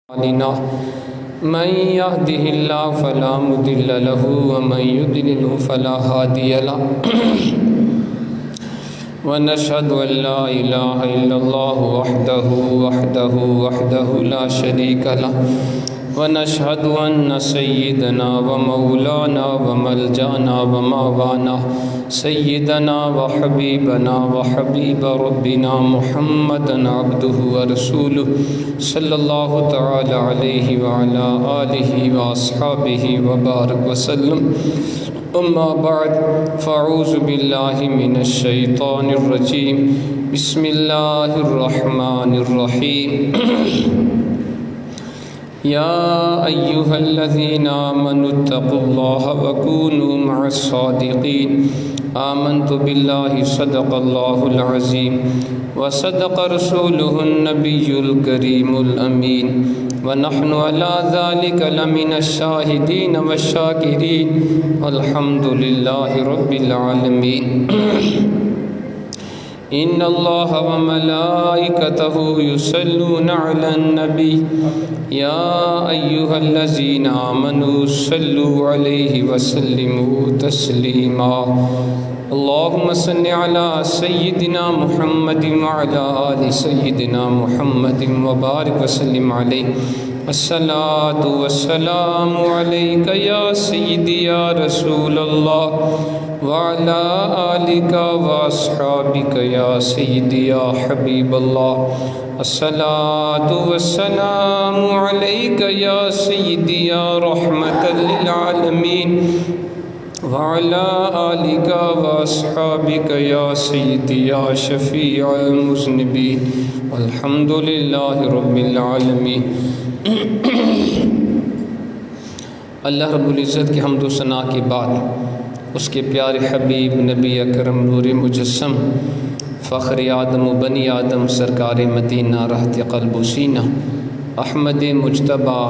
علينا من يهده الله فلا مضل له ومن يضلل فلا هادي له ونشهد أن لا إله إلا الله وحده لا شريك له ونشهد أن سيدنا ومولانا وملجأنا ومأوانا سيدنا وحبيبنا وحبيب ربنا محمدا عبده ورسوله صلى الله تعالى عليه وعلى آله وأصحابه وبارك وسلم. أما بعد فأعوذ بالله من الشيطان الرجيم. بسم الله الرحمن الرحيم. يا أيها الذين آمنوا اتقوا الله وكونوا مع الصادقين. آمنت بالله صدق الله العظيم وصدق رسوله النبي الكريم الأمين ونحن على ذلك لمن الشاهدين والشاكرين والحمد لله رب العالمين. إن الله وملائكته يصلون على النبي يا أيها الذين آمنوا صلوا عليه وسلموا تسليما. اللهم صل على سيدنا محمد وعلى آل سيدنا محمد وبارك وسلم عليه. الصلاة والسلام عليك يا سيدي يا رسول الله وعلى آلك وأصحابك يا سيدي يا حبيب الله. الصلاة والسلام عليك يا سيدي يا رحمة للعالمين وعلى آلك وأصحابك يا سيدي يا شفيع المذنبين والحمد لله رب العالمين. اللہ رب العزت کی حمد و ثنا کے بعد اس کے پیارے حبیب نبی اکرم نور مجسم فخر آدم و بنی آدم سرکار مدینہ رحت قلب و سینہ احمد مجتبیٰ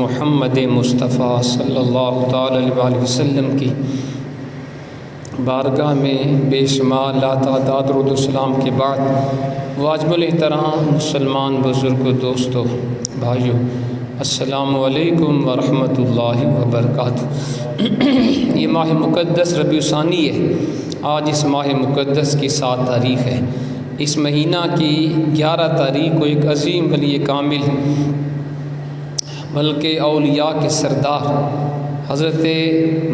محمد مصطفیٰ صلی اللہ تعالی علیہ وسلم کی بارگاہ میں بے شمار لاتعداد درود و سلام کے بعد واجب الاحترام مسلمان بزرگ دوستو بھائیو السلام علیکم ورحمۃ اللہ وبرکاتہ. یہ ماہ مقدس ربیع ثانی ہے. آج اس ماہ مقدس کی 7 تاریخ ہے. اس مہینہ کی 11 تاریخ کو ایک عظیم ولی کامل بلکہ اولیاء کے سردار حضرت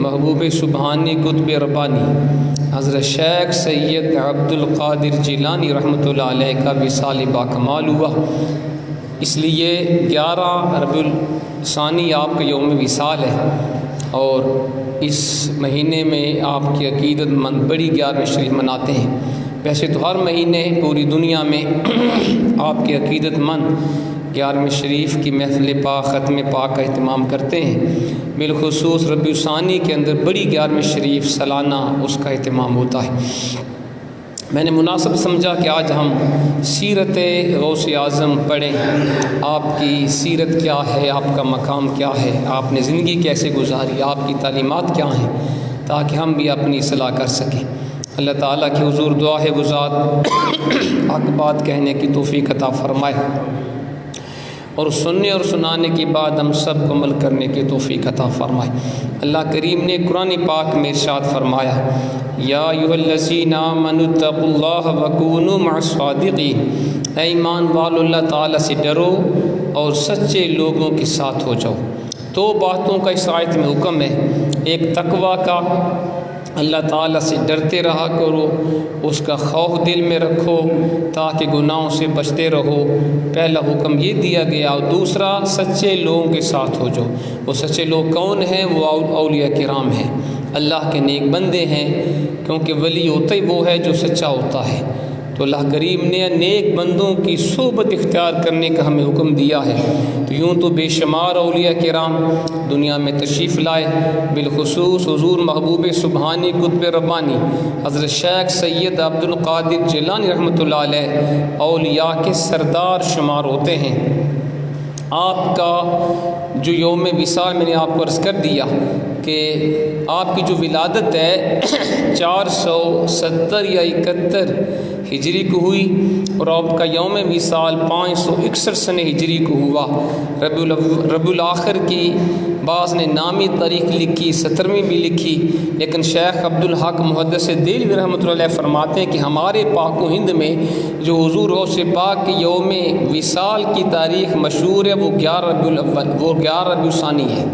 محبوب سبحانی قطب ربانی حضرت شیخ سید عبد القادر جیلانی رحمۃ اللہ علیہ کا وصال باکمال ہوا. اس لیے 11 ربیع الثانی آپ کا یوم وصال ہے اور اس مہینے میں آپ کی عقیدت مند بڑی 11ویں شریف مناتے ہیں. ویسے تو ہر مہینے پوری دنیا میں آپ کے عقیدت مند 11ویں شریف کی محفل پاک ختم پاک کا اہتمام کرتے ہیں. بالخصوص ربیع الثانی کے اندر بڑی 11ویں شریف سالانہ اس کا اہتمام ہوتا ہے. میں نے مناسب سمجھا کہ آج ہم سیرت غوث اعظم پڑھیں. آپ کی سیرت کیا ہے، آپ کا مقام کیا ہے، آپ نے زندگی کیسے گزاری، آپ کی تعلیمات کیا ہیں، تاکہ ہم بھی اپنی اصلاح کر سکیں. اللہ تعالیٰ کی حضور دعا ہے وہ ذات حق بات کہنے کی توفیق عطا فرمائے اور سننے اور سنانے کے بعد ہم سب کو عمل کرنے کی توفیق عطا فرمائے. اللہ کریم نے قرآن پاک میں ارشاد فرمایا یا ایھا الذین آمنوا اتقوا اللہ وکونوا مع الصادقین. اے ایمان والو اللہ تعالیٰ سے ڈرو اور سچے لوگوں کے ساتھ ہو جاؤ. 2 باتوں کا اس آیت میں حکم ہے. ایک تقویٰ کا، اللہ تعالیٰ سے ڈرتے رہا کرو، اس کا خوف دل میں رکھو تاکہ گناہوں سے بچتے رہو. پہلا حکم یہ دیا گیا. اور دوسرا سچے لوگوں کے ساتھ ہو جاؤ. وہ سچے لوگ کون ہیں؟ وہ اولیاء کرام ہیں، اللہ کے نیک بندے ہیں، کیونکہ ولی ہوتا ہی وہ ہے جو سچا ہوتا ہے. تو اللہ کریم نے نیک بندوں کی صحبت اختیار کرنے کا ہمیں حکم دیا ہے. تو یوں تو بے شمار اولیاء کرام دنیا میں تشریف لائے. بالخصوص حضور محبوب سبحانی قطب ربانی حضرت شیخ سید عبد القادر جیلانی رحمۃ اللہ علیہ اولیاء کے سردار شمار ہوتے ہیں. آپ کا جو یوم وصال میں نے آپ کو عرض کر دیا کہ آپ کی جو ولادت ہے 470 یا 71 ہجری کو ہوئی اور آپ کا یوم وصال 561 سن ہجری کو ہوا۔ ربیع الاخر کی بعض نے نامی تاریخ لکھی، 17ویں بھی لکھی، لیکن شیخ عبدالحق محدث دہلوی رحمۃ اللہ علیہ فرماتے ہیں کہ ہمارے پاک و ہند میں جو حضور غوث پاک کے یوم وصال کی تاریخ مشہور ہے وہ 11 ربیع الاول، وہ 11 ربیع الثانی ہے،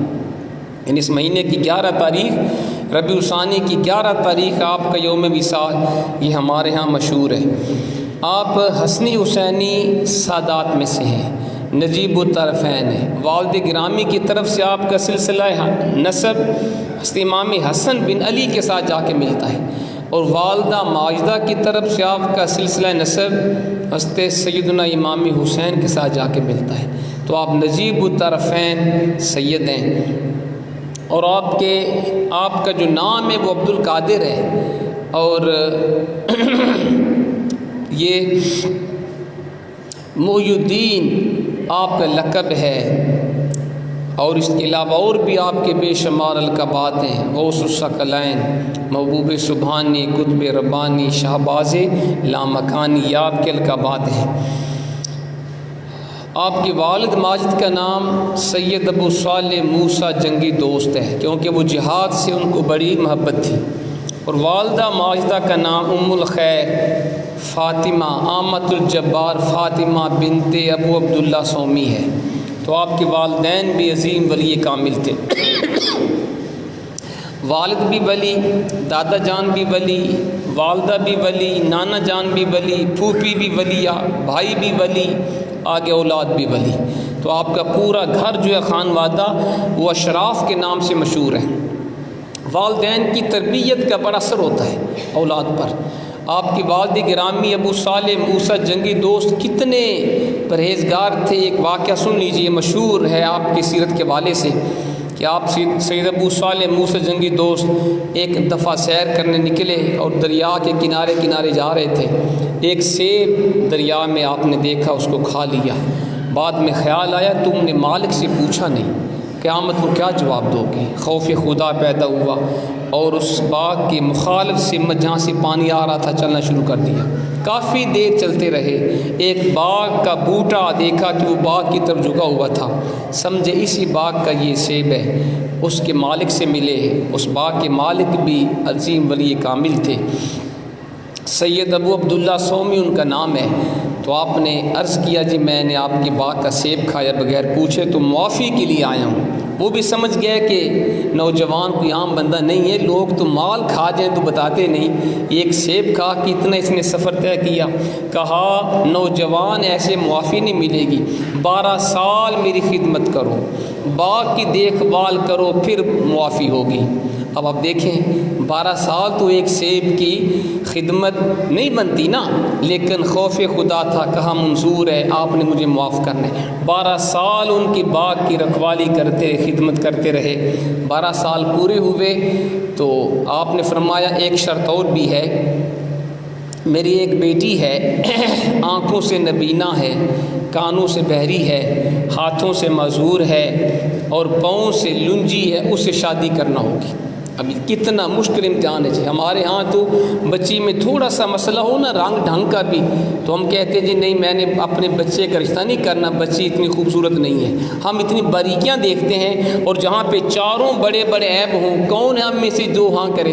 یعنی اس مہینے کی 11 تاریخ، ربیع الثانی کی 11 تاریخ آپ کا یوم وصال، یہ ہمارے ہاں مشہور ہے۔ آپ حسنی حسینی سادات میں سے ہیں، نجیب الطرفین ہیں، والد گرامی کی طرف سے آپ کا سلسلہ نسب امام حسن بن علی کے ساتھ جا کے ملتا ہے، اور والدہ ماجدہ کی طرف سے آپ کا سلسلہ نسب حضرت سیدنا امام حسین کے ساتھ جا کے ملتا ہے، تو آپ نجیب الطرفین سید ہیں۔ اور آپ کا جو نام ہے وہ عبد القادر ہے، اور یہ محی الدین آپ کا لقب ہے، اور اس کے علاوہ اور بھی آپ کے بے شمار القابات ہیں، غوث الثقلین، محبوب سبحانی، قطب ربانی، شہباز لامکانی، یہ آپ کے القابات ہیں۔ آپ کے والد ماجد کا نام سید ابو صالح موسیٰ جنگی دوست ہے، کیونکہ وہ جہاد سے ان کو بڑی محبت تھی، اور والدہ ماجدہ کا نام ام الخیر فاطمہ آمۃ الجبار فاطمہ بنت ابو عبداللہ سومی ہے، تو آپ کے والدین بھی عظیم ولی کامل تھے، والد بھی ولی، دادا جان بھی ولی، والدہ بھی ولی، نانا جان بھی ولی، پھوپھی بھی ولیہ، بھائی بھی ولی، آگے اولاد بھی ولی، تو آپ کا پورا گھر جو ہے خانوادہ وہ اشراف کے نام سے مشہور ہے۔ والدین کی تربیت کا بڑا اثر ہوتا ہے اولاد پر۔ آپ کی والد گرامی ابو صالح موسیٰ جنگی دوست کتنے پرہیزگار تھے، ایک واقعہ سن لیجئے، مشہور ہے آپ کی سیرت کے حوالے سے، کہ آپ سید ابو صالح موسیٰ جنگی دوست ایک دفعہ سیر کرنے نکلے اور دریا کے کنارے کنارے جا رہے تھے، ایک سیب دریا میں آپ نے دیکھا، اس کو کھا لیا، بعد میں خیال آیا تم نے مالک سے پوچھا نہیں، قیامت کو کیا جواب دو گے؟ خوف خدا پیدا ہوا، اور اس باغ کے مخالف سمت جہاں سے پانی آ رہا تھا چلنا شروع کر دیا، کافی دیر چلتے رہے، ایک باغ کا بوٹا دیکھا کہ وہ باغ کی طرف جھکا ہوا تھا، سمجھے اسی باغ کا یہ سیب ہے، اس کے مالک سے ملے، اس باغ کے مالک بھی عظیم ولی کامل تھے، سید ابو عبداللہ سومی ان کا نام ہے، تو آپ نے عرض کیا جی میں نے آپ کے باغ کا سیب کھایا بغیر پوچھے تو معافی کے لیے آیا ہوں۔ وہ بھی سمجھ گئے کہ نوجوان کوئی عام بندہ نہیں ہے، لوگ تو مال کھا جائیں تو بتاتے نہیں، ایک سیب کھا کے اتنا اس نے سفر طے کیا، کہا نوجوان ایسے معافی نہیں ملے گی، 12 سال میری خدمت کرو، باغ کی دیکھ بھال کرو، پھر معافی ہوگی۔ اب آپ دیکھیں 12 سال تو ایک سیب کی خدمت نہیں بنتی نا، لیکن خوف خدا تھا، کہا منظور ہے، آپ نے مجھے معاف کرنا ہے۔ 12 سال ان کی باغ کی رکھوالی کرتے خدمت کرتے رہے، 12 سال پورے ہوئے تو آپ نے فرمایا ایک شرط اور بھی ہے، میری ایک بیٹی ہے، آنکھوں سے نبینہ ہے، کانوں سے بہری ہے، ہاتھوں سے معذور ہے، اور پاؤں سے لنجی ہے، اس سے شادی کرنا ہوگی۔ اب کتنا مشکل امتحان ہے جی، ہمارے ہاں تو بچی میں تھوڑا سا مسئلہ ہو نا رنگ ڈھنگ کا بھی تو ہم کہتے ہیں جی نہیں میں نے اپنے بچے کا رشتہ نہیں کرنا، بچی اتنی خوبصورت نہیں ہے، ہم اتنی باریکیاں دیکھتے ہیں، اور جہاں پہ چاروں بڑے بڑے عیب ہوں کون ہم میں سے جو ہاں کرے،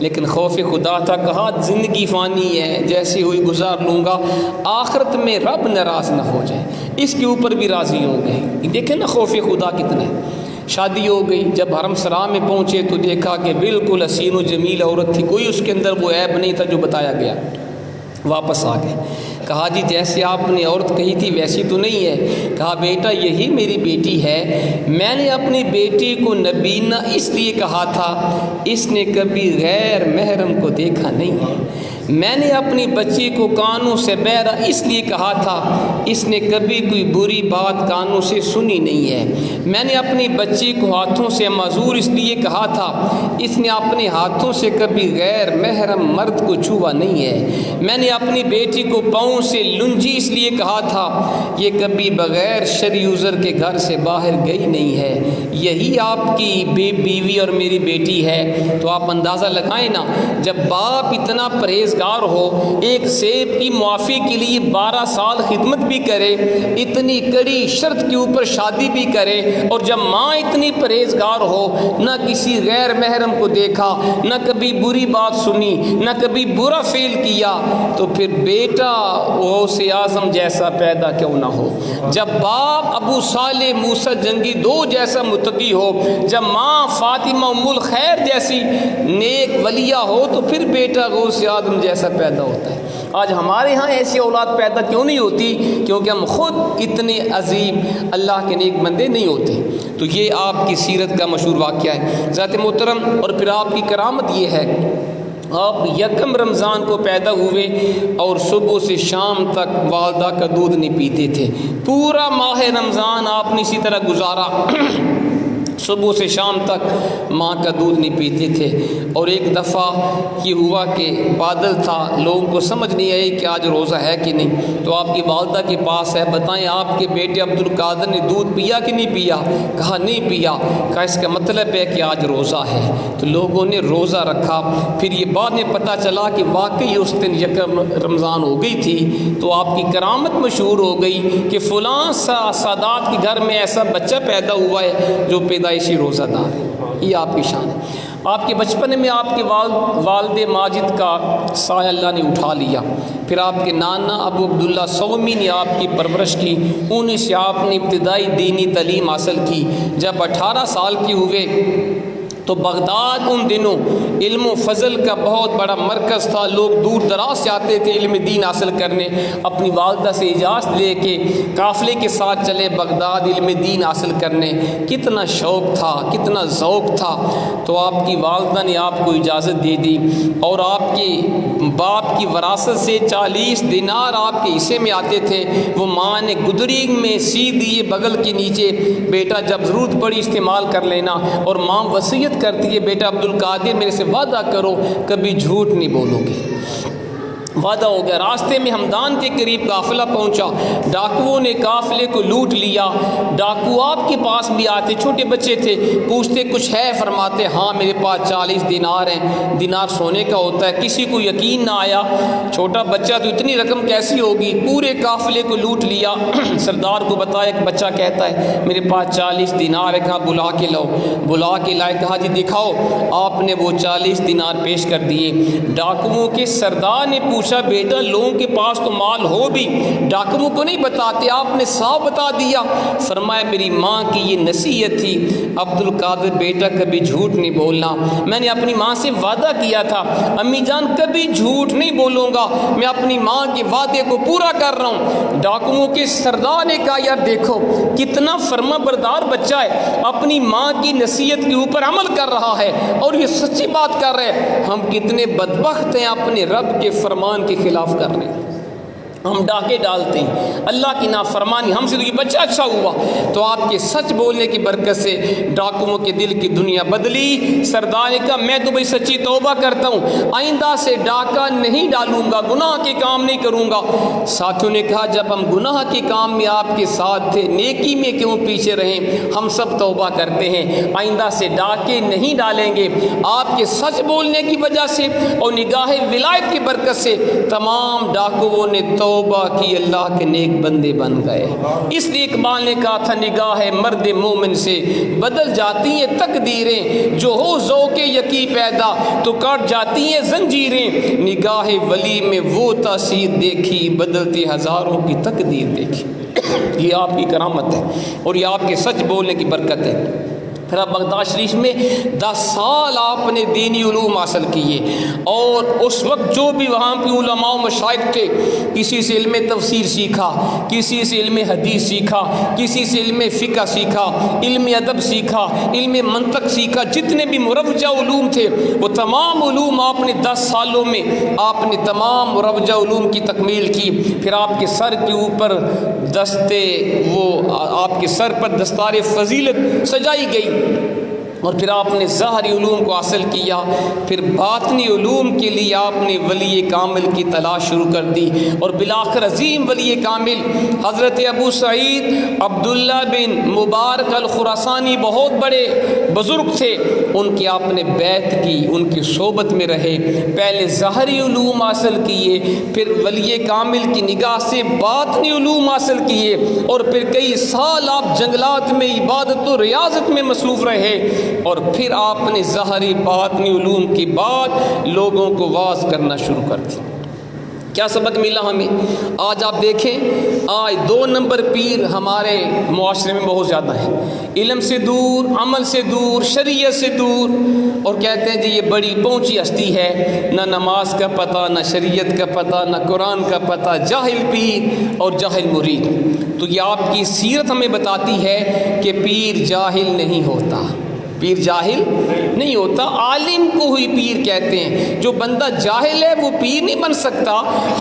لیکن خوف خدا تھا، کہا زندگی فانی ہے، جیسی ہوئی گزار لوں گا، آخرت میں رب ناراض نہ ہو جائے، اس کے اوپر بھی راضی ہو گئے۔ دیکھیں نا خوف خدا کتنا ہے۔ شادی ہو گئی، جب حرم سرا میں پہنچے تو دیکھا کہ بالکل حسین و جمیل عورت تھی، کوئی اس کے اندر وہ عیب نہیں تھا جو بتایا گیا، واپس آ گئے، کہا جی جیسے آپ نے عورت کہی تھی ویسی تو نہیں ہے، کہا بیٹا یہی میری بیٹی ہے، میں نے اپنی بیٹی کو نبینہ اس لیے کہا تھا اس نے کبھی غیر محرم کو دیکھا نہیں ہے، میں نے اپنی بچی کو کانوں سے بہرا اس لیے کہا تھا اس نے کبھی کوئی بری بات کانوں سے سنی نہیں ہے، میں نے اپنی بچی کو ہاتھوں سے معذور اس لیے کہا تھا اس نے اپنے ہاتھوں سے کبھی غیر محرم مرد کو چھوا نہیں ہے، میں نے اپنی بیٹی کو پاؤں سے لنجی اس لیے کہا تھا یہ کبھی بغیر شرعی عذر کے گھر سے باہر گئی نہیں ہے، یہی آپ کی بیوی اور میری بیٹی ہے۔ تو آپ اندازہ لگائیں نا، جب باپ اتنا پرہیز پرہیزگار ہو، ایک سیب کی معافی کے لیے 12 سال خدمت بھی کرے، اتنی کڑی شرط کے اوپر شادی بھی کرے، اور جب ماں اتنی پرہیزگار ہو، نہ کسی غیر محرم کو دیکھا، نہ کبھی بری بات سنی، نہ کبھی برا فعل کیا، تو پھر بیٹا غوث اعظم جیسا پیدا کیوں نہ ہو؟ جب باپ ابو صالح موسیٰ جنگی دو جیسا متقی ہو، جب ماں فاطمہ ام الخیر جیسی نیک ولیہ ہو، تو پھر بیٹا غوث اعظم جیسا پیدا ہوتا ہے۔ آج ہمارے ہاں ایسی اولاد پیدا کیوں نہیں ہوتی؟ کیونکہ ہم خود اتنے عظیم اللہ کے نیک بندے نہیں ہوتے۔ تو یہ آپ کی سیرت کا مشہور واقعہ ہے ذات محترم۔ اور پھر آپ کی کرامت یہ ہے، آپ یکم رمضان کو پیدا ہوئے اور صبح سے شام تک والدہ کا دودھ نہیں پیتے تھے۔ پورا ماہ رمضان آپ نے اسی طرح گزارا، صبح سے شام تک ماں کا دودھ نہیں پیتے تھے۔ اور ایک دفعہ یہ ہوا کہ بادل تھا، لوگوں کو سمجھ نہیں آئی کہ آج روزہ ہے کہ نہیں، تو آپ کی والدہ کے پاس ہے، بتائیں آپ کے بیٹے عبدالقادر نے دودھ پیا کہ نہیں پیا؟ کہا نہیں پیا۔ کہا اس کا مطلب ہے کہ آج روزہ ہے۔ تو لوگوں نے روزہ رکھا۔ پھر یہ بعد میں پتہ چلا کہ واقعی اس دن یکم رمضان ہو گئی تھی، تو آپ کی کرامت مشہور ہو گئی کہ فلاں سادات کے گھر میں ایسا بچہ پیدا ہوا ہے جو پیدائشی روزہ دار ہے۔ یہ آپ کی شان ہے۔ آپ کے بچپن میں آپ کے والد ماجد کا سایہ اللہ نے اٹھا لیا، پھر آپ کے نانا ابو عبداللہ سومی نے آپ کی پرورش کی، انہیں سے آپ نے ابتدائی دینی تعلیم حاصل کی۔ جب 18 سال کے ہوئے تو بغداد ان دنوں علم و فضل کا بہت بڑا مرکز تھا، لوگ دور دراز سے آتے تھے علم دین حاصل کرنے۔ اپنی والدہ سے اجازت لے کے قافلے کے ساتھ چلے بغداد علم دین حاصل کرنے۔ کتنا شوق تھا، کتنا ذوق تھا۔ تو آپ کی والدہ نے آپ کو اجازت دے دی، اور آپ کے باپ کی وراثت سے 40 دینار آپ کے حصے میں آتے تھے۔ وہ ماں نے گدری میں سی دیے بغل کے نیچے، بیٹا جب ضرورت پڑی استعمال کر لینا۔ اور ماں وصیت کرتی ہے، بیٹا عبدالقادر میرے سے وعدہ کرو کبھی جھوٹ نہیں بولو گے۔ وعدہ ہو گیا۔ راستے میں ہمدان کے قریب قافلہ پہنچا، ڈاکوؤں نے قافلے کو لوٹ لیا۔ ڈاکو آپ کے پاس بھی آتے، چھوٹے بچے تھے، پوچھتے کچھ ہے؟ فرماتے ہاں میرے پاس 40 دینار ہیں۔ دینار سونے کا ہوتا ہے۔ کسی کو یقین نہ آیا، چھوٹا بچہ تو اتنی رقم کیسی ہوگی؟ پورے قافلے کو لوٹ لیا۔ سردار کو بتایا، ایک بچہ کہتا ہے میرے پاس 40 دینار ہے۔ کہا بلا کے لاؤ۔ بلا کے لائے، کہا جی دکھاؤ۔ آپ نے وہ 40 دینار پیش کر دیے۔ ڈاکوؤں کے سردار نے پوچھا بیٹا لوگوں کے پاس تو مال ہو بھی ڈاکوؤں کو نہیں بتاتے، آپ نے صاف بتا دیا۔ فرمایا میری ماں کی یہ نصیحت تھی عبدالقادر بیٹا کبھی جھوٹ نہیں بولنا۔ میں نے اپنی ماں سے وعدہ کیا تھا امی جان کبھی جھوٹ نہیں بولوں گا، میں اپنی ماں کے وعدے کو پورا کر رہا ہوں۔ ڈاکوؤں کے سردار نے کہا یار دیکھو کتنا فرما بردار بچہ ہے، اپنی ماں کی نصیحت کے اوپر عمل کر رہا ہے اور یہ سچی بات کر رہے ہیں۔ ہم کتنے بدبخت ہیں اپنے رب کے فرمان کے خلاف کرنے، ہم ڈاکے ڈالتے ہیں اللہ کی نافرمانی، ہم سے تو یہ بچہ اچھا ہوا۔ تو آپ کے سچ بولنے کی برکت سے ڈاکوؤں کے دل کی دنیا بدلی۔ سردار نے کہا میں تو بھائی سچی توبہ کرتا ہوں، آئندہ سے ڈاکہ نہیں ڈالوں گا، گناہ کے کام نہیں کروں گا۔ ساتھیوں نے کہا جب ہم گناہ کے کام میں آپ کے ساتھ تھے، نیکی میں کیوں پیچھے رہیں؟ ہم سب توبہ کرتے ہیں، آئندہ سے ڈاکے نہیں ڈالیں گے۔ آپ کے سچ بولنے کی وجہ سے اور نگاہ ولایت کی برکت سے تمام ڈاکوؤں نے توبہ کی، اللہ کے نیک بندے بن گئے۔ اس لیے اقبال نے کہا تھا نگاہ مرد مومن سے بدل جاتی ہیں تقدیریں، جو ہو ذوق یقی پیدا تو کٹ جاتی ہیں زنجیریں۔ نگاہ ولی میں وہ تاثیر دیکھی، بدلتی ہزاروں کی تقدیر دیکھی۔ یہ آپ کی کرامت ہے اور یہ آپ کے سچ بولنے کی برکت ہے۔ پھر آپ بغداد شریف میں 10 سال آپ نے دینی علوم حاصل کیے، اور اس وقت جو بھی وہاں کے علماء و مشائخ تھے، کسی سے علم تفسیر سیکھا، کسی سے علم حدیث سیکھا، کسی سے علم فقہ سیکھا، علم ادب سیکھا، علم منطق سیکھا، جتنے بھی مروجہ علوم تھے وہ تمام علوم آپ نے 10 سالوں میں آپ نے تمام مروجہ علوم کی تکمیل کی۔ پھر آپ کے سر کے اوپر آپ کے سر پر دستار فضیلت سجائی گئی، اور پھر آپ نے ظاہری علوم کو حاصل کیا، پھر باطنی علوم کے لیے آپ نے ولی کامل کی تلاش شروع کر دی، اور بالآخر عظیم ولی کامل حضرت ابو سعید عبداللہ بن مبارک الخراسانی بہت بڑے بزرگ تھے، ان کی آپ نے بیعت کی، ان کی صحبت میں رہے، پہلے ظاہری علوم حاصل کیے، پھر ولی کامل کی نگاہ سے باطنی علوم حاصل کیے، اور پھر کئی سال آپ جنگلات میں عبادت و ریاضت میں مصروف رہے، اور پھر آپ نے ظاہری باطنی علوم کے بعد لوگوں کو واعظ کرنا شروع کر دی۔ کیا سبق ملا ہمیں؟ آج آپ دیکھیں، آج 2 نمبر پیر ہمارے معاشرے میں بہت زیادہ ہے، علم سے دور، عمل سے دور، شریعت سے دور، اور کہتے ہیں جی یہ بڑی پہنچی ہستی ہے، نہ نماز کا پتہ، نہ شریعت کا پتہ، نہ قرآن کا پتہ، جاہل پیر اور جاہل مرید۔ تو یہ آپ کی سیرت ہمیں بتاتی ہے کہ پیر جاہل نہیں ہوتا، پیر جاہل نہیں ہوتا، عالم کو ہی پیر کہتے ہیں۔ جو بندہ جاہل ہے وہ پیر نہیں بن سکتا۔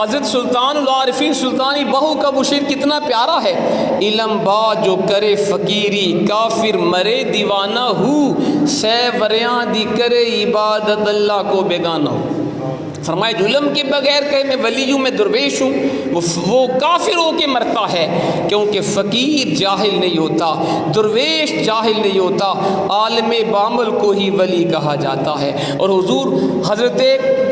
حضرت سلطان العارفین سلطانی بہو کا وہ شعر کتنا پیارا ہے، علم با جو کرے فقیری، کافر مرے دیوانہ ہو، سہ وریاں دی کرے عبادت اللہ کو بیگانہ ہو۔ فرمائے جو علم کے بغیر کہے میں ولی ہوں، میں درویش ہوں، وہ کافر ہو کے مرتا ہے، کیونکہ فقیر جاہل نہیں ہوتا، درویش جاہل نہیں ہوتا، عالم بعمل کو ہی ولی کہا جاتا ہے۔ اور حضور حضرت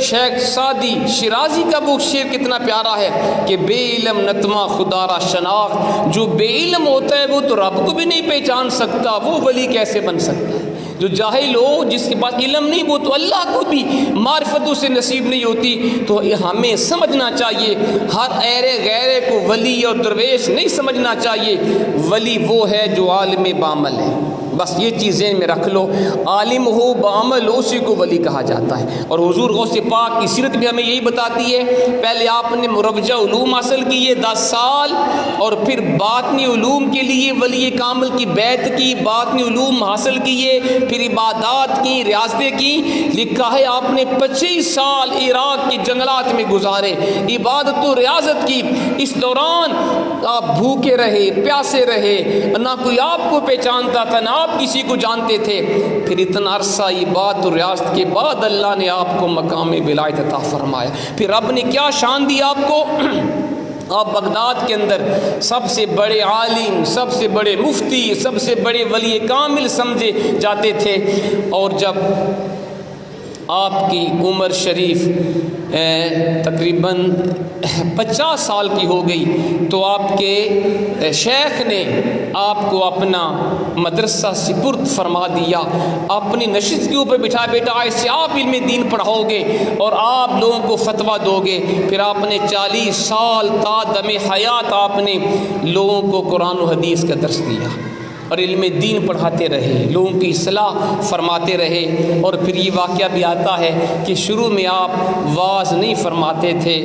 شیخ سعدی شیرازی کا وہ شعر کتنا پیارا ہے کہ بے علم نتما خدا را شناخت، جو بے علم ہوتا ہے وہ تو رب کو بھی نہیں پہچان سکتا، وہ ولی کیسے بن سکتا ہے؟ جو جاہل ہو، جس کے پاس علم نہیں، وہ تو اللہ کو بھی معرفت سے نصیب نہیں ہوتی۔ تو ہمیں سمجھنا چاہیے، ہر ایرے غیرے کو ولی اور درویش نہیں سمجھنا چاہیے، ولی وہ ہے جو عالم بعمل ہے، بس یہ چیزیں میں رکھ لو، عالم ہو بعمل ہو اسی کو ولی کہا جاتا ہے۔ اور حضور غوث پاک کی سیرت بھی ہمیں یہی بتاتی ہے، پہلے آپ نے مروجہ علوم حاصل کیے 10 سال، اور پھر باطنی علوم کے لیے ولی کامل کی بیعت کی، باطنی علوم حاصل کیے، پھر عبادات کی، ریاضتیں کی، لکھا ہے آپ نے 25 سال عراق کے جنگلات میں گزارے، عبادت و ریاضت کی، اس دوران آپ بھوکے رہے، پیاسے رہے، نہ کوئی آپ کو پہچانتا تھا، نہ آپ کسی کو جانتے تھے، پھر اتنا عرصہ عبادت و ریاضت کے بعد اللہ نے آپ کو مقام ولایت عطا فرمایا۔ پھر رب نے کیا شان دی آپ کو، آپ بغداد کے اندر سب سے بڑے عالم، سب سے بڑے مفتی، سب سے بڑے ولی کامل سمجھے جاتے تھے، اور جب آپ کی عمر شریف تقریباً 50 سال کی ہو گئی تو آپ کے شیخ نے آپ کو اپنا مدرسہ سپرد فرما دیا، اپنی نشست کے اوپر بٹھا، بیٹا آج سے آپ علم دین پڑھاؤ گے اور آپ لوگوں کو فتویٰ دو گے۔ پھر آپ نے 40 سال تا دم حیات آپ نے لوگوں کو قرآن و حدیث کا درس دیا اور علم دین پڑھاتے رہے، لوگوں کی اصلاح فرماتے رہے۔ اور پھر یہ واقعہ بھی آتا ہے کہ شروع میں آپ واعظ نہیں فرماتے تھے،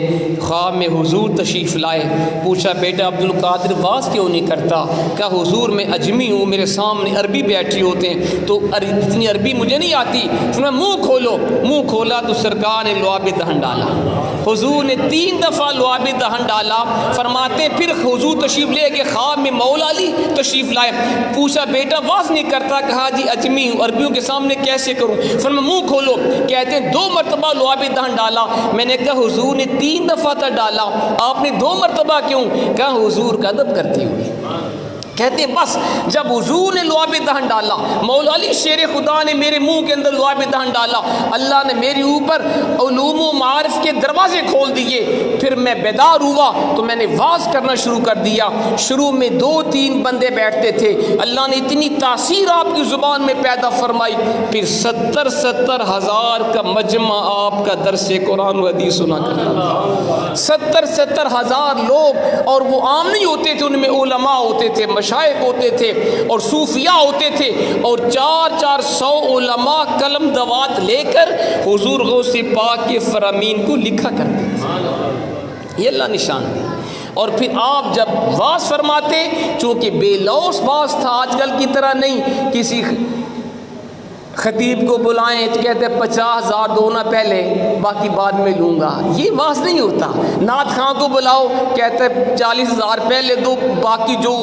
خواب میں حضور تشریف لائے، پوچھا بیٹا عبد القادر واعظ کیوں نہیں کرتا؟ کہا حضور میں اجمی ہوں، میرے سامنے عربی بیٹھے ہوتے ہیں تو اتنی عربی مجھے نہیں آتی۔ پھر منہ کھولو، منہ کھولا تو سرکار نے لعاب دہن ڈالا، حضور نے 3 دفعہ لعاب دہن ڈالا۔ فرماتے پھر حضور تشریف لے کے خواب میں مولا علی تشریف لائے، پوچھا بیٹا واعظ نہیں کرتا؟ کہا جی اجمی ہوں، عربیوں کے سامنے کیسے کروں؟ فرمایا منہ کھولو۔ کہتے ہیں 2 مرتبہ لعاب دہن ڈالا۔ میں نے کہا حضور نے 3 دفعہ تک ڈالا، آپ نے 2 مرتبہ کیوں؟ کہا حضور کا ادب کرتے ہوئے۔ کہتے ہیں بس جب حضور نے لعاب دہن ڈالا، مولا علی شیر خدا نے میرے منہ کے اندر لعاب دہن ڈالا، اللہ نے میرے اوپر علوم و معارف کے دروازے کھول دیے۔ پھر میں بیدار ہوا تو میں نے واعظ کرنا شروع کر دیا۔ شروع میں 2-3 بندے بیٹھتے تھے، اللہ نے اتنی تاثیر آپ کی زبان میں پیدا فرمائی، پھر 70 ہزار کا مجمع آپ کا درس قرآن و حدیث سنا کرتا تھا۔ 70 ہزار لوگ، اور وہ عام نہیں ہوتے تھے، ان میں علماء ہوتے تھے، مشائخ ہوتے تھے اور صوفیاء ہوتے تھے، اور 400 علماء قلم دوات لے کر حضور غوث پاک کے فرامین کو لکھا کرتے تھے۔ یہ اللہ نشان دی۔ اور پھر آپ جب واعظ فرماتے، چونکہ بے لوث واعظ تھا، آج کل کی طرح نہیں کسی خطیب کو بلائیں تو کہتے 50,000 دو نا پہلے باقی بعد میں لوں گا، یہ واعظ نہیں ہوتا۔ نعت خواں کو بلاؤ، کہتے 40,000 پہلے دو باقی جو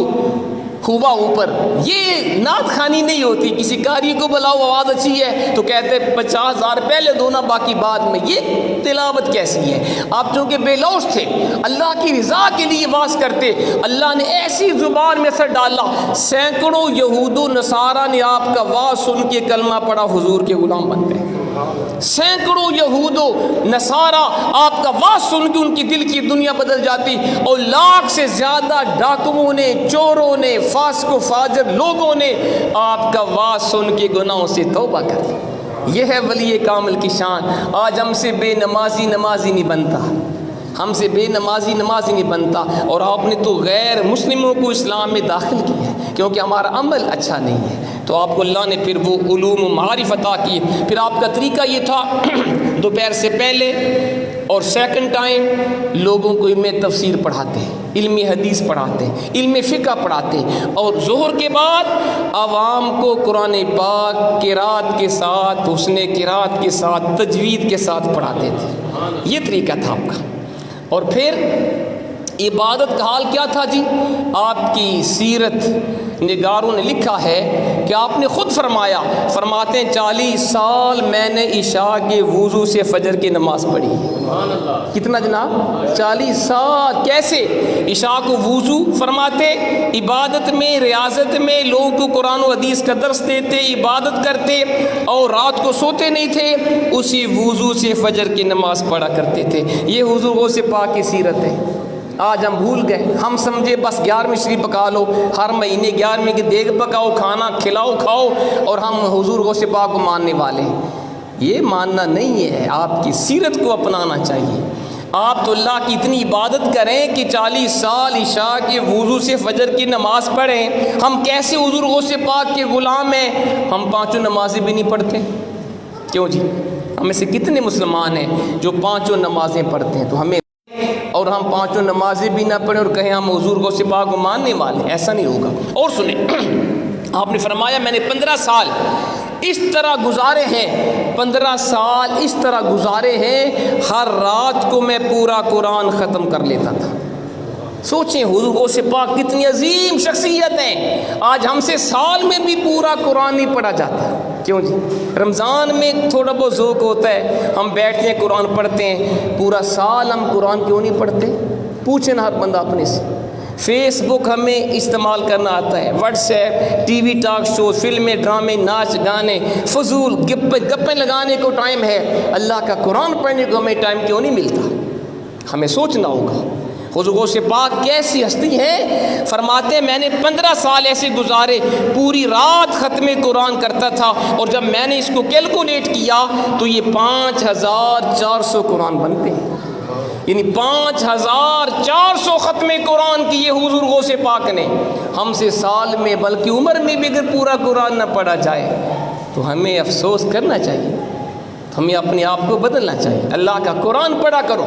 ہوا اوپر. یہ نعت خوانی نہیں ہوتی. کسی قاری کو بلاؤ آواز اچھی ہے تو کہتے 50,000 پہلے دو نا باقی بعد میں. یہ تلاوت کیسی ہے؟ آپ چونکہ بے لوث تھے, اللہ کی رضا کے لیے واز کرتے, اللہ نے ایسی زبان میں اثر ڈالا, سینکڑوں یہود و نصارہ نے آپ کا واز سن کے کلمہ پڑھا, حضور کے غلام بن گئے. سینکڑوں یہود و نصارہ آپ کا واز سن کے ان کی دل کی دنیا بدل جاتی, اور لاکھ سے زیادہ ڈاکوؤں نے, چوروں نے, فاسق و فاجر لوگوں نے آپ کا واز سن کے گناہوں سے توبہ کر لی. یہ ہے ولی کامل کی شان. آج ہم سے بے نمازی نمازی نہیں بنتا, ہم سے بے نمازی نمازی نہیں بنتا. اور آپ نے تو غیر مسلموں کو اسلام میں داخل کیا ہے کیونکہ ہمارا عمل اچھا نہیں ہے. تو آپ کو اللہ نے پھر وہ علوم و معارف عطا کیے. پھر آپ کا طریقہ یہ تھا, دوپہر سے پہلے اور سیکنڈ ٹائم لوگوں کو علم تفسیر پڑھاتے, علم حدیث پڑھاتے, علم فقہ پڑھاتے, اور ظہر کے بعد عوام کو قرآن پاک قرات کے ساتھ, حسن قرات کے ساتھ, تجوید کے ساتھ پڑھاتے تھے. یہ طریقہ تھا آپ کا. اور پھر عبادت کا حال کیا تھا جی؟ آپ کی سیرت نگاروں نے لکھا ہے کہ آپ نے خود فرماتے ہیں 40 سال میں نے عشاء کے وضو سے فجر کی نماز پڑھی. کتنا جناب؟ 40 سال. کیسے؟ عشاء کو وضو فرماتے, عبادت میں, ریاضت میں, لوگوں کو قرآن و حدیث کا درس دیتے, عبادت کرتے, اور رات کو سوتے نہیں تھے, اسی وضو سے فجر کی نماز پڑھا کرتے تھے. یہ حضور غوث پاک کی سیرت ہے. آج ہم بھول گئے, ہم سمجھے بس 11ویں شریف پکا لو, ہر مہینے 11ویں کی دیگ پکاؤ, کھانا کھلاؤ, کھاؤ, اور ہم حضور غوث پاک کو ماننے والے. یہ ماننا نہیں ہے, آپ کی سیرت کو اپنانا چاہیے. آپ تو اللہ کی اتنی عبادت کریں کہ 40 سال عشاء کے وضو سے فجر کی نماز پڑھیں. ہم کیسے حضور غوث پاک کے غلام ہیں؟ ہم 5 نمازیں بھی نہیں پڑھتے. کیوں جی؟ ہمیں سے کتنے مسلمان ہیں جو 5 نمازیں پڑھتے ہیں؟ تو ہمیں, اور ہم 5 نمازیں بھی نہ پڑھیں اور کہیں ہم حضور غوث پاک کو ماننے والے, ایسا نہیں ہوگا. اور سنیں, آپ نے فرمایا میں نے 15 سال اس طرح گزارے ہیں, 15 سال اس طرح گزارے ہیں, ہر رات کو میں پورا قرآن ختم کر لیتا تھا. سوچیں حضور غوث پاک کتنی عظیم شخصیت ہیں. آج ہم سے سال میں بھی پورا قرآن نہیں پڑھا جاتا. کیوں جی؟ رمضان میں تھوڑا بہت ذوق ہوتا ہے, ہم بیٹھتے ہیں قرآن پڑھتے ہیں. پورا سال ہم قرآن کیوں نہیں پڑھتے؟ پوچھیں نا ہر بندہ اپنے سے. فیس بک ہمیں استعمال کرنا آتا ہے, WhatsApp, T V talk show, فلمیں, ڈرامے, ناچ گانے, فضول گپیں لگانے کو ٹائم ہے. اللہ کا قرآن پڑھنے کو ہمیں ٹائم کیوں نہیں ملتا؟ ہمیں سوچنا ہوگا. حضور غوث پاک کیسی ہستی ہے؟ فرماتے ہیں میں نے 15 سال ایسے گزارے, پوری رات ختم قرآن کرتا تھا, اور جب میں نے اس کو کیلکولیٹ کیا تو یہ 5400 قرآن بنتے ہیں. یعنی 5400 ختم قرآن کیے حضور غوث پاک نے. ہم سے سال میں بلکہ عمر میں بھی اگر پورا قرآن نہ پڑھا جائے تو ہمیں افسوس کرنا چاہیے, ہمیں اپنے آپ کو بدلنا چاہیے. اللہ کا قرآن پڑھا کرو.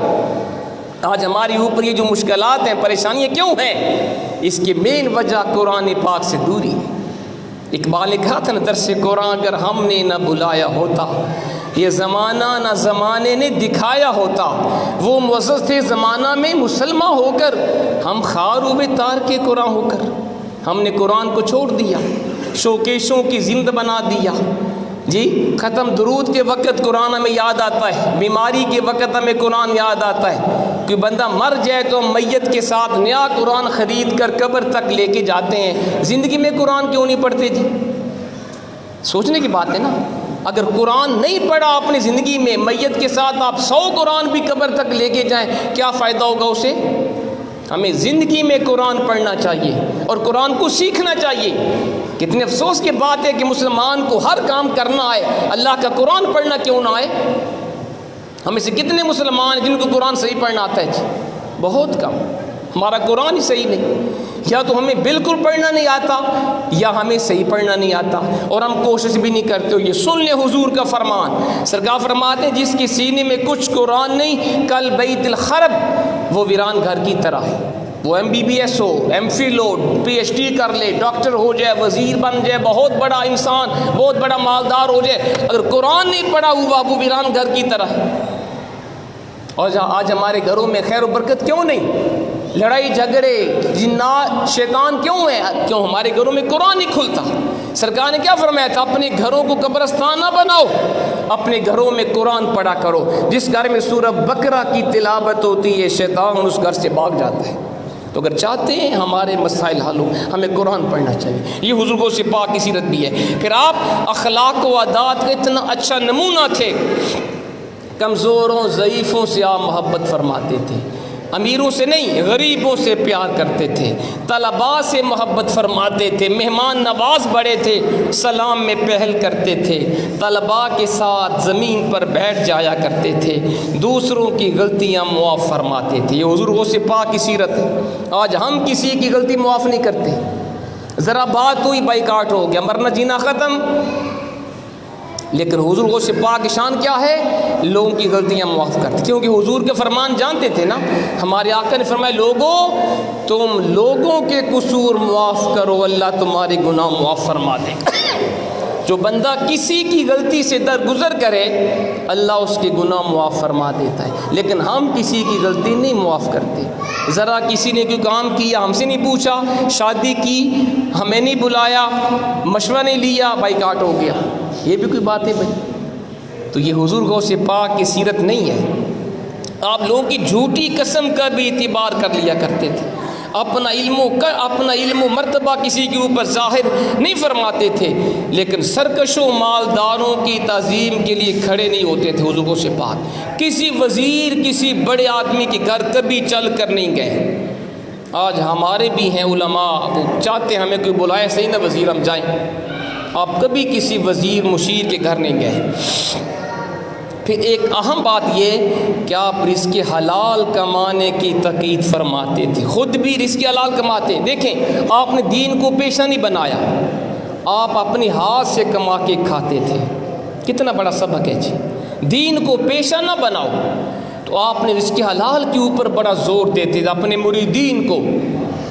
آج ہماری اوپر یہ جو مشکلات ہیں, پریشانیاں کیوں ہیں؟ اس کی مین وجہ قرآن پاک سے دوری ہے. اقبال نے کہا تھا نا, درس قرآن اگر ہم نے نہ بلایا ہوتا, یہ زمانہ نہ زمانے نے دکھایا ہوتا. وہ معزز تھے زمانہ میں مسلمان ہو کر, ہم خاروب تار کے قرآن ہو کر. ہم نے قرآن کو چھوڑ دیا, شوکیشوں کی زند بنا دیا. جی ختم درود کے وقت قرآن ہمیں یاد آتا ہے, بیماری کے وقت ہمیں قرآن یاد آتا ہے. کوئی بندہ مر جائے تو میت کے ساتھ نیا قرآن خرید کر قبر تک لے کے جاتے ہیں. زندگی میں قرآن کیوں نہیں پڑھتے جی؟ سوچنے کی بات ہے نا. اگر قرآن نہیں پڑھا اپنی زندگی میں, میت کے ساتھ آپ 100 قرآن بھی قبر تک لے کے جائیں, کیا فائدہ ہوگا اسے؟ ہمیں زندگی میں قرآن پڑھنا چاہیے اور قرآن کو سیکھنا چاہیے. کتنے افسوس کی بات ہے کہ مسلمان کو ہر کام کرنا آئے, اللہ کا قرآن پڑھنا کیوں نہ آئے؟ ہمیں سے کتنے مسلمان ہیں جن کو قرآن صحیح پڑھنا آتا ہے جی؟ بہت کم. ہمارا قرآن ہی صحیح نہیں, یا تو ہمیں بالکل پڑھنا نہیں آتا یا ہمیں صحیح پڑھنا نہیں آتا, اور ہم کوشش بھی نہیں کرتے. یہ سن لیں حضور کا فرمان. سرکار فرماتے ہیں جس کے سینے میں کچھ قرآن نہیں, کل بیت الخرب, وہ ویران گھر کی طرح ہے. وہ MBBS ہو, MPhil ہو, PhD کر لے, ڈاکٹر ہو جائے, وزیر بن جائے, بہت بڑا انسان, بہت بڑا مالدار ہو جائے, اگر قرآن نہیں پڑھا ہوا وہ ویران گھر کی طرح ہے. اور آج ہمارے گھروں میں خیر و برکت کیوں نہیں؟ لڑائی جھگڑے جنات شیطان کیوں ہے؟ کیوں ہمارے گھروں میں قرآن نہیں کھلتا؟ سرکار نے کیا فرمایا تھا؟ اپنے گھروں کو قبرستان نہ بناؤ، اپنے گھروں میں قرآن پڑھا کرو۔ جس گھر میں سورہ بقرہ کی تلاوت ہوتی ہے شیطان اس گھر سے بھاگ جاتا ہے۔ تو اگر چاہتے ہیں ہمارے مسائل حل ہو، ہمیں قرآن پڑھنا چاہیے۔ یہ حضور غوث پاک کی سیرت بھی ہے۔ پھر آپ اخلاق و عادات کا اتنا اچھا نمونہ تھے، کمزوروں ضعیفوں سے آپ محبت فرماتے تھے، امیروں سے نہیں غریبوں سے پیار کرتے تھے، طلباء سے محبت فرماتے تھے، مہمان نواز بڑے تھے، سلام میں پہل کرتے تھے، طلباء کے ساتھ زمین پر بیٹھ جایا کرتے تھے، دوسروں کی غلطیاں معاف فرماتے تھے۔ یہ حضور غوث پاک کی سیرت ہے۔ آج ہم کسی کی غلطی معاف نہیں کرتے، ذرا بات ہوئی بائیکاٹ ہو گیا، مرنا جینا ختم۔ لیکن حضور غوث پاک کی شان کیا ہے؟ لوگوں کی غلطیاں معاف کرتے، کیونکہ حضور کے فرمان جانتے تھے نا۔ ہمارے آقا نے فرمایا لوگوں تم لوگوں کے قصور معاف کرو، اللہ تمہارے گناہ معاف فرما دے گا۔ جو بندہ کسی کی غلطی سے درگزر کرے اللہ اس کے گناہ معاف فرما دیتا ہے، لیکن ہم کسی کی غلطی نہیں معاف کرتے۔ ذرا کسی نے کوئی کام کیا ہم سے نہیں پوچھا، شادی کی ہمیں نہیں بلایا، مشورہ نہیں لیا، بائیکاٹ ہو گیا، یہ بھی کوئی بات ہے بھائی؟ تو یہ حضور غوث پاک کی سیرت نہیں ہے۔ آپ لوگوں کی جھوٹی قسم کا بھی اعتبار کر لیا کرتے تھے، اپنا علم و مرتبہ کسی کے اوپر ظاہر نہیں فرماتے تھے، لیکن سرکشوں مالداروں کی تعظیم کے لیے کھڑے نہیں ہوتے تھے۔ حضور غوث پاک کسی وزیر کسی بڑے آدمی کے گھر کبھی چل کر نہیں گئے۔ آج ہمارے بھی ہیں علماء، وہ چاہتے ہیں ہمیں کوئی بلائے صحیح نہ وزیر ہم جائیں، آپ کبھی کسی وزیر مشیر کے گھر نہیں گئے۔ پھر ایک اہم بات یہ کہ آپ رزق حلال کمانے کی تاکید فرماتے تھے، خود بھی رزق حلال کماتے۔ دیکھیں آپ نے دین کو پیشہ نہیں بنایا، آپ اپنی ہاتھ سے کما کے کھاتے تھے، کتنا بڑا سبق ہے جی۔ دین کو پیشہ نہ بناؤ، تو آپ نے رزق حلال کے اوپر بڑا زور دیتے تھے، اپنے مریدین کو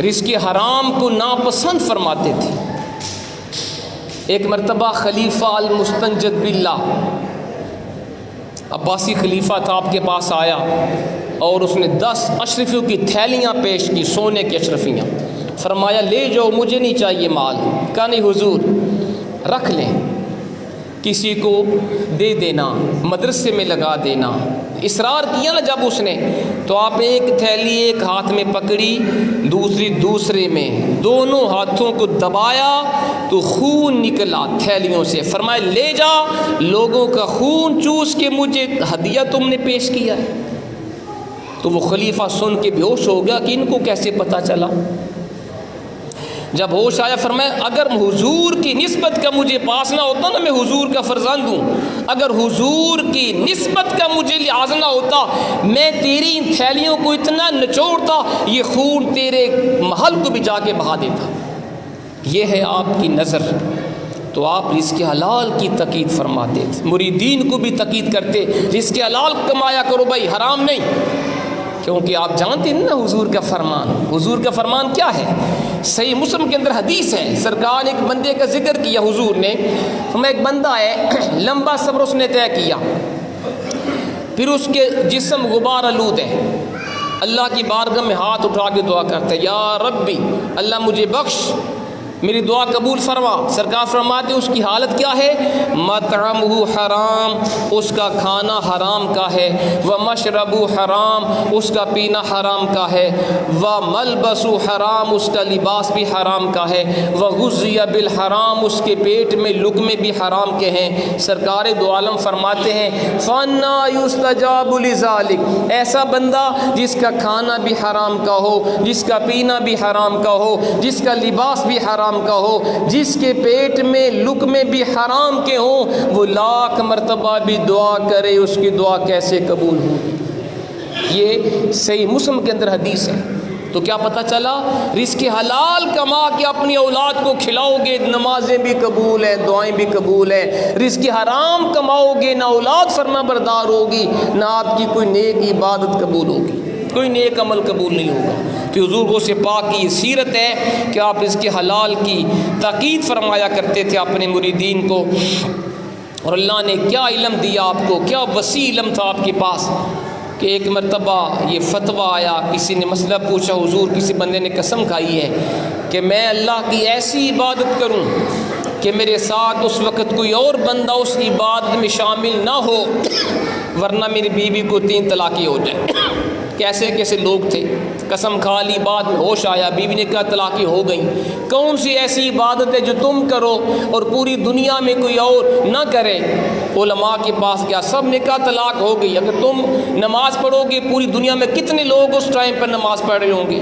رزق حرام کو ناپسند فرماتے تھے۔ ایک مرتبہ خلیفہ المستنجد باللہ عباسی خلیفہ تھا، آپ کے پاس آیا اور اس نے 10 اشرفیوں کی تھیلیاں پیش کی، سونے کی اشرفیاں۔ فرمایا لے جاؤ، مجھے نہیں چاہیے مال۔ کہا نہیں حضور رکھ لیں، کسی کو دے دینا، مدرسے میں لگا دینا۔ اصرار کیا نا جب اس نے، تو آپ نے ایک تھیلی ایک ہاتھ میں پکڑی، دوسری دوسرے میں، دونوں ہاتھوں کو دبایا تو خون نکلا تھیلیوں سے۔ فرمایا لے جا، لوگوں کا خون چوس کے مجھے ہدیہ تم نے پیش کیا ہے۔ تو وہ خلیفہ سن کے بے ہوش ہو گیا کہ ان کو کیسے پتہ چلا۔ جب ہوش آیا فرمایا اگر حضور کی نسبت کا مجھے پاس نہ ہوتا نا، میں حضور کا فرزند ہوں، اگر حضور کی نسبت کا مجھے لحاظ نہ ہوتا میں تیری ان تھیلیوں کو اتنا نچوڑتا یہ خون تیرے محل کو بھی جا کے بہا دیتا۔ یہ ہے آپ کی نظر۔ تو آپ رزق حلال کی تاکید فرماتے تھے، مریدین کو بھی تاکید کرتے رزق حلال کمایا کرو بھائی، حرام نہیں، کیونکہ آپ جانتے ہیں نا حضور کا فرمان۔ حضور کا فرمان کیا ہے؟ صحیح مسلم کے اندر حدیث ہے، سرکار نے ایک بندے کا ذکر کیا حضور نے، ہمیں ایک بندہ ہے لمبا سفر اس نے طے کیا، پھر اس کے جسم غبار آلود ہے، اللہ کی بارگاہ میں ہاتھ اٹھا کے دعا کرتا ہے یا ربی اللہ مجھے بخش، میری دعا قبول فرما۔ سرکار فرماتے اس کی حالت کیا ہے؟ مطعمہ حرام، اس کا کھانا حرام کا ہے، ومشربہ حرام، اس کا پینا حرام کا ہے، وملبسہ حرام، اس کا لباس بھی حرام کا ہے، وغذی بالحرام، اس کے پیٹ میں لقمے بھی حرام کے ہیں۔ سرکار دو عالم فرماتے ہیں فانا یستجاب لذلک، ایسا بندہ جس کا کھانا بھی حرام کا ہو، جس کا پینا بھی حرام کا ہو، جس کا لباس بھی حرام کا ہو، جس کے پیٹ میں لقمے بھی حرام کے ہوں، وہ لاکھ مرتبہ بھی دعا کرے اس کی دعا کیسے قبول ہوگی؟ یہ صحیح مسلم کے اندر حدیث ہے۔ تو کیا پتہ چلا؟ رزق حلال کما کے اپنی اولاد کو کھلاؤ گے نمازیں بھی قبول ہیں، دعائیں بھی قبول ہیں۔ رزق حرام کماؤ گے نہ اولاد فرما بردار ہوگی، نہ آپ کی کوئی نیک عبادت قبول ہوگی، کوئی نیک عمل قبول نہیں ہوگا۔ کہ حضور غوث پاک کی یہ سیرت ہے کہ آپ رزق حلال کی تاکید فرمایا کرتے تھے اپنے مریدین کو، اور اللہ نے کیا علم دیا آپ کو، کیا وسیع علم تھا آپ کے پاس۔ کہ ایک مرتبہ یہ فتویٰ آیا، کسی نے مسئلہ پوچھا، حضور کسی بندے نے قسم کھائی ہے کہ میں اللہ کی ایسی عبادت کروں کہ میرے ساتھ اس وقت کوئی اور بندہ اس عبادت میں شامل نہ ہو، ورنہ میری بیوی کو 3 طلاقیں ہو جائیں۔ کیسے کیسے لوگ تھے، قسم کھا لی، بعد میں ہوش آیا، بیوی نے کہا طلاقیں ہو گئیں۔ کون سی ایسی عبادت ہے جو تم کرو اور پوری دنیا میں کوئی اور نہ کرے؟ علماء کے پاس گیا، سب نے کہا طلاق ہو گئی۔ اگر تم نماز پڑھو گے، پوری دنیا میں کتنے لوگ اس ٹائم پر نماز پڑھ رہے ہوں گے؟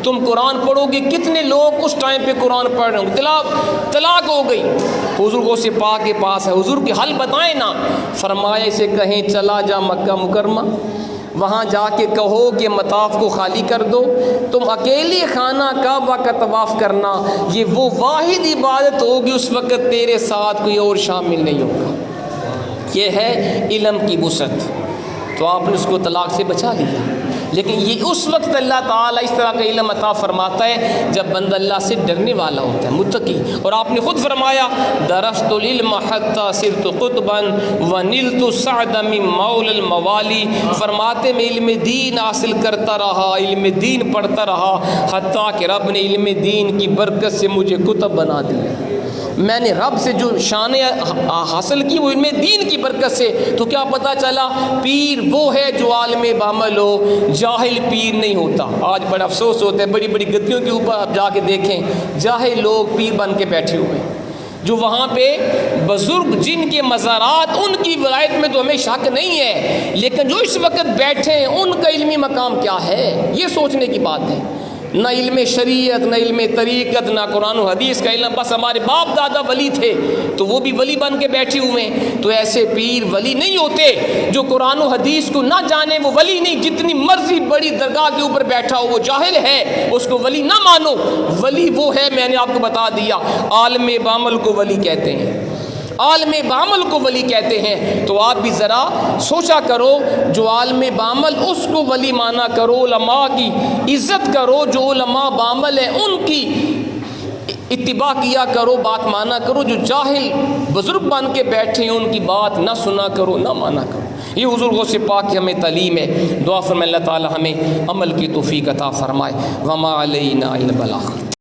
تم قرآن پڑھو گے، کتنے لوگ اس ٹائم پہ قرآن پڑھ رہے ہوں گے؟ طلاق ہو گئی۔ حضور کو سے پاک کے پاس ہے، حضور کے حل بتائیں نا۔ فرمایا اسے کہیں چلا جا مکہ مکرمہ، وہاں جا کے کہو کہ مطاف کو خالی کر دو، تم اکیلے خانہ کعبہ کا طواف کرنا، یہ وہ واحد عبادت ہوگی اس وقت تیرے ساتھ کوئی اور شامل نہیں ہوگا۔ یہ ہے علم کی وسعت۔ تو آپ نے اس کو طلاق سے بچا لیا، لیکن یہ اس وقت اللہ تعالیٰ اس طرح کا علم عطا فرماتا ہے جب بندہ اللہ سے ڈرنے والا ہوتا ہے، متقی۔ اور آپ نے خود فرمایا درست العلم حتی صرت قطبا ونلت السعد من مول الموالی، فرماتے میں علم دین حاصل کرتا رہا، علم دین پڑھتا رہا، حتیٰ کہ رب نے علم دین کی برکت سے مجھے کتب بنا دیا۔ میں نے رب سے جو شان حاصل کی وہ علم دین کی برکت سے۔ تو کیا پتہ چلا؟ پیر وہ ہے جو عالم بعمل ہو، جاہل پیر نہیں ہوتا۔ آج بڑا افسوس ہوتا ہے، بڑی بڑی گدیوں کے اوپر آپ جا کے دیکھیں، جاہل لوگ پیر بن کے بیٹھے ہوئے، جو وہاں پہ بزرگ جن کے مزارات، ان کی ولایت میں تو ہمیں شک نہیں ہے، لیکن جو اس وقت بیٹھے ہیں ان کا علمی مقام کیا ہے، یہ سوچنے کی بات ہے۔ نہ علم شریعت، نہ علم طریقت، نہ قرآن و حدیث کا علم، بس ہمارے باپ دادا ولی تھے تو وہ بھی ولی بن کے بیٹھے ہوئے ہیں۔ تو ایسے پیر ولی نہیں ہوتے، جو قرآن و حدیث کو نہ جانے وہ ولی نہیں۔ جتنی مرضی بڑی درگاہ کے اوپر بیٹھا ہو، وہ جاہل ہے، اس کو ولی نہ مانو۔ ولی وہ ہے، میں نے آپ کو بتا دیا، عالم بعمل کو ولی کہتے ہیں، عالم بعمل کو ولی کہتے ہیں۔ تو آپ بھی ذرا سوچا کرو، جو عالم بعمل اس کو ولی مانا کرو، علماء کی عزت کرو، جو علماء بعمل ہیں ان کی اتباع کیا کرو، بات مانا کرو۔ جو جاہل بزرگ بن کے بیٹھے ہیں ان کی بات نہ سنا کرو، نہ مانا کرو۔ یہ حضور غوث پاک کی ہمیں تعلیم ہے۔ دعا فرمائے اللہ تعالی ہمیں عمل کی توفیق عطا فرمائے۔ وما علینا الا البلاغ۔